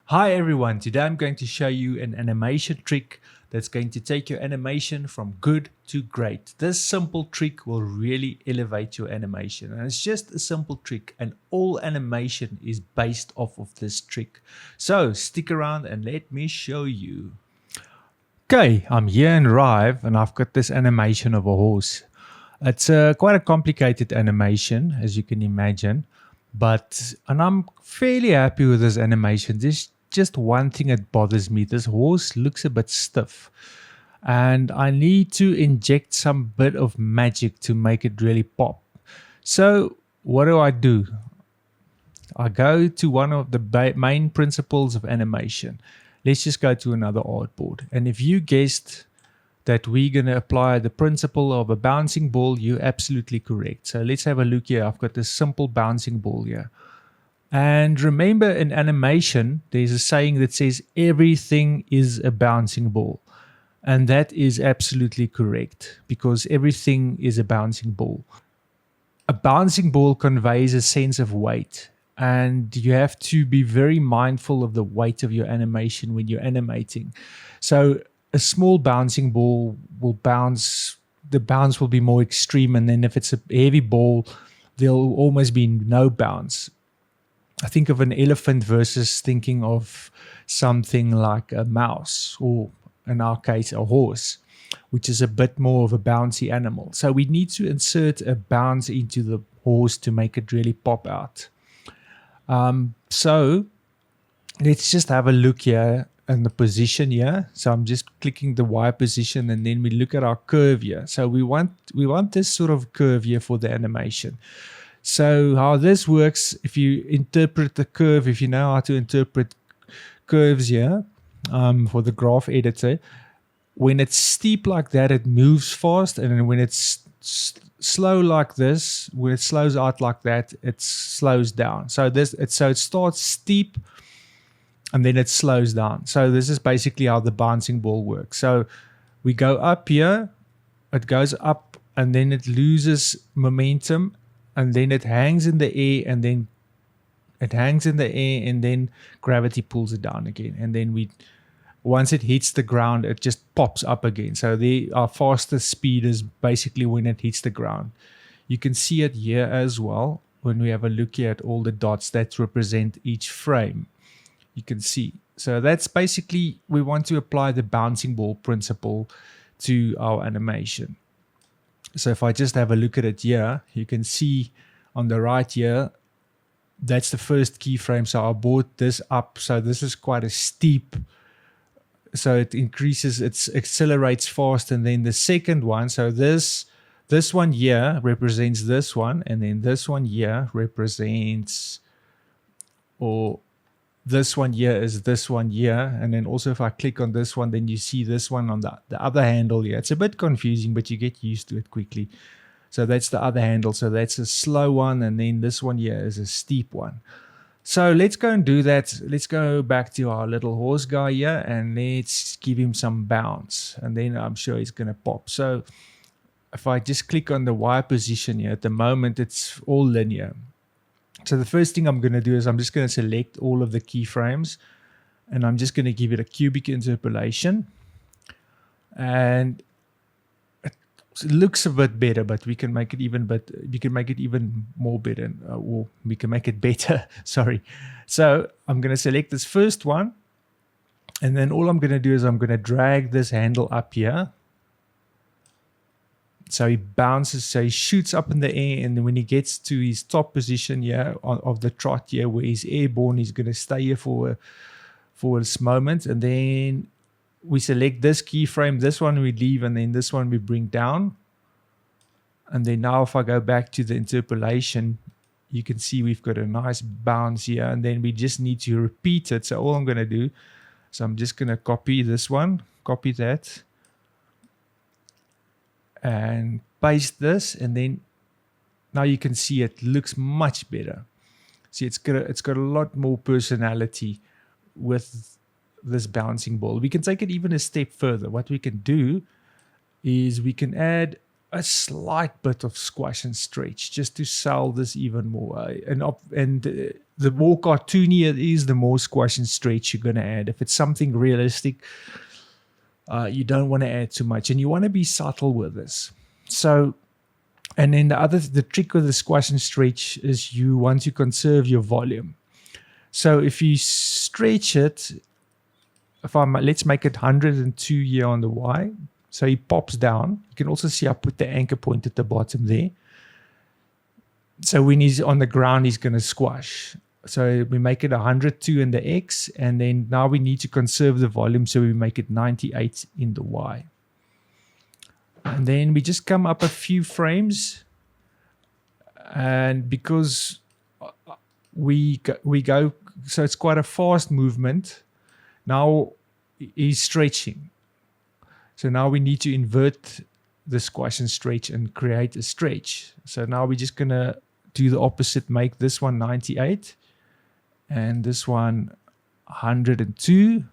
Hi everyone, today I'm going to show you an animation trick that's going to take your animation from good to great. This simple trick will really elevate your animation, and it's just a simple trick, and all animation is based off of this trick. So stick around and let me show you. Okay, I'm here in Rive and I've got this animation of a horse. It's quite a complicated animation, as you can imagine, and I'm fairly happy with this animation. There's just one thing that bothers me. This horse looks a bit stiff, and I need to inject some bit of magic to make it really pop. So what do? I go to one of the main principles of animation. Let's just go to another artboard. And if you guessed that we're going to apply the principle of a bouncing ball, you're absolutely correct. So let's have a look here. I've got this simple bouncing ball here. And remember, in animation, there's a saying that says everything is a bouncing ball. And that is absolutely correct because everything is a bouncing ball. A bouncing ball conveys a sense of weight, and you have to be very mindful of the weight of your animation when you're animating. So a small bouncing ball will bounce, the bounce will be more extreme, and then if it's a heavy ball, there'll almost be no bounce. I think of an elephant versus thinking of something like a mouse, or in our case, a horse, which is a bit more of a bouncy animal. So we need to insert a bounce into the horse to make it really pop out. So let's just have a look here in the position here. So I'm just clicking the Y position, and then we look at our curve here. So we want this sort of curve here for the animation. So how this works, if you interpret the curve, if you know how to interpret curves here for the graph editor, when it's steep like that, it moves fast, and then when it's slow like this, when it slows out like that, it slows down. So it starts steep, and then it slows down. So this is basically how the bouncing ball works. So we go up here, it goes up, and then it loses momentum, and then it hangs in the air, and then it hangs in the air, and then gravity pulls it down again. And then once it hits the ground, it just pops up again. So our fastest speed is basically when it hits the ground. You can see it here as well when we have a look here at all the dots that represent each frame. You can see. So that's basically, we want to apply the bouncing ball principle to our animation. So if I just have a look at it here, you can see on the right here, that's the first keyframe. So I brought this up. So this is quite a steep, so it increases, it accelerates fast. And then the second one, so this one here represents this one, and then this one here represents, or this one here is this one here. And then also if I click on this one, then you see this one on the other handle here. It's a bit confusing, but you get used to it quickly. So that's the other handle. So that's a slow one, and then this one here is a steep one. So let's go and do that. Let's go back to our little horse guy here, and let's give him some bounce, and then I'm sure he's going to pop. So if I just click on the Y position here, at the moment it's all linear. So the first thing I'm going to do is I'm just going to select all of the keyframes, and I'm just going to give it a cubic interpolation. And it looks a bit better, but we can make it even more better, or we can make it better. Sorry. So I'm going to select this first one, and then all I'm going to do is I'm going to drag this handle up here. So he bounces, so he shoots up in the air, and then when he gets to his top position here of the trot here, where he's airborne, he's going to stay here for this moment, and then we select this keyframe, this one we leave, and then this one we bring down. And then now if I go back to the interpolation, you can see we've got a nice bounce here, and then we just need to repeat it. So all I'm going to do, so I'm just going to copy this one, copy that, and paste this, and then now you can see it looks much better. See, it's got a lot more personality with this bouncing ball. We can take it even a step further. What we can do is we can add a slight bit of squash and stretch just to sell this even more. And the more cartoony it is, the more squash and stretch you're going to add. If it's something realistic, you don't want to add too much, and you want to be subtle with this. So, and then the trick with the squash and stretch is you want to conserve your volume. So if you stretch it, let's make it 102 here on the Y. So he pops down. You can also see I put the anchor point at the bottom there. So when he's on the ground, he's going to squash. So we make it 102 in the X, and then now we need to conserve the volume, so we make it 98 in the Y. And then we just come up a few frames, and because we go, so it's quite a fast movement. Now he's stretching. So now we need to invert the squash and stretch and create a stretch. So now we're just going to do the opposite, make this one 98 and this one 102.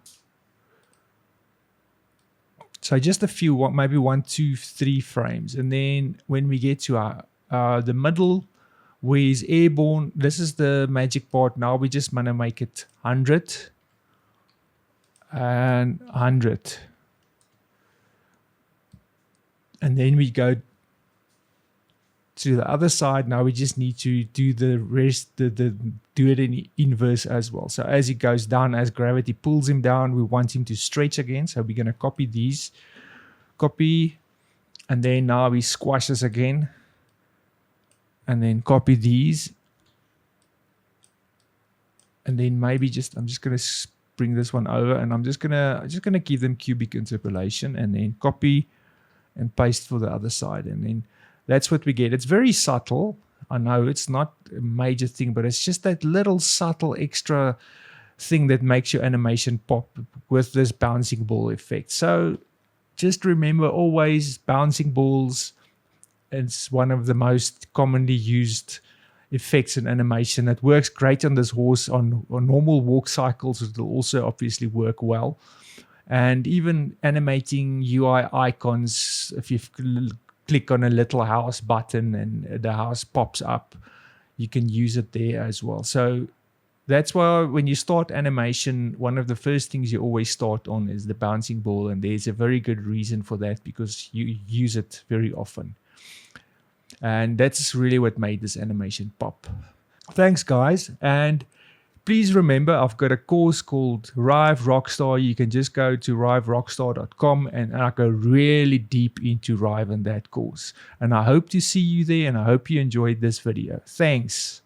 So just a few, maybe 1, 2, 3 frames. And then when we get to the middle where he's airborne, this is the magic part. Now we just want to make it 100 and 100. And then we go to the other side. Now we just need to do the rest, do it in inverse as well. So as he goes down, as gravity pulls him down, we want him to stretch again. So we're going to copy these, and then now he squashes again, and then copy these, and then maybe I'm just going to bring this one over, and I'm just gonna give them cubic interpolation, and then copy and paste for the other side, and then that's what we get. It's very subtle. I know it's not a major thing, but it's just that little subtle extra thing that makes your animation pop with this bouncing ball effect. So just remember always, bouncing balls, it's one of the most commonly used effects in animation. It works great on this horse. On normal walk cycles, it will also obviously work well. And even animating UI icons, if you click on a little house button and the house pops up, you can use it there as well. So that's why when you start animation, one of the first things you always start on is the bouncing ball. And there's a very good reason for that, because you use it very often. And that's really what made this animation pop. Thanks, guys. And please remember, I've got a course called Rive Rockstar. You can just go to riverockstar.com, and I go really deep into Rive in that course. And I hope to see you there, and I hope you enjoyed this video. Thanks.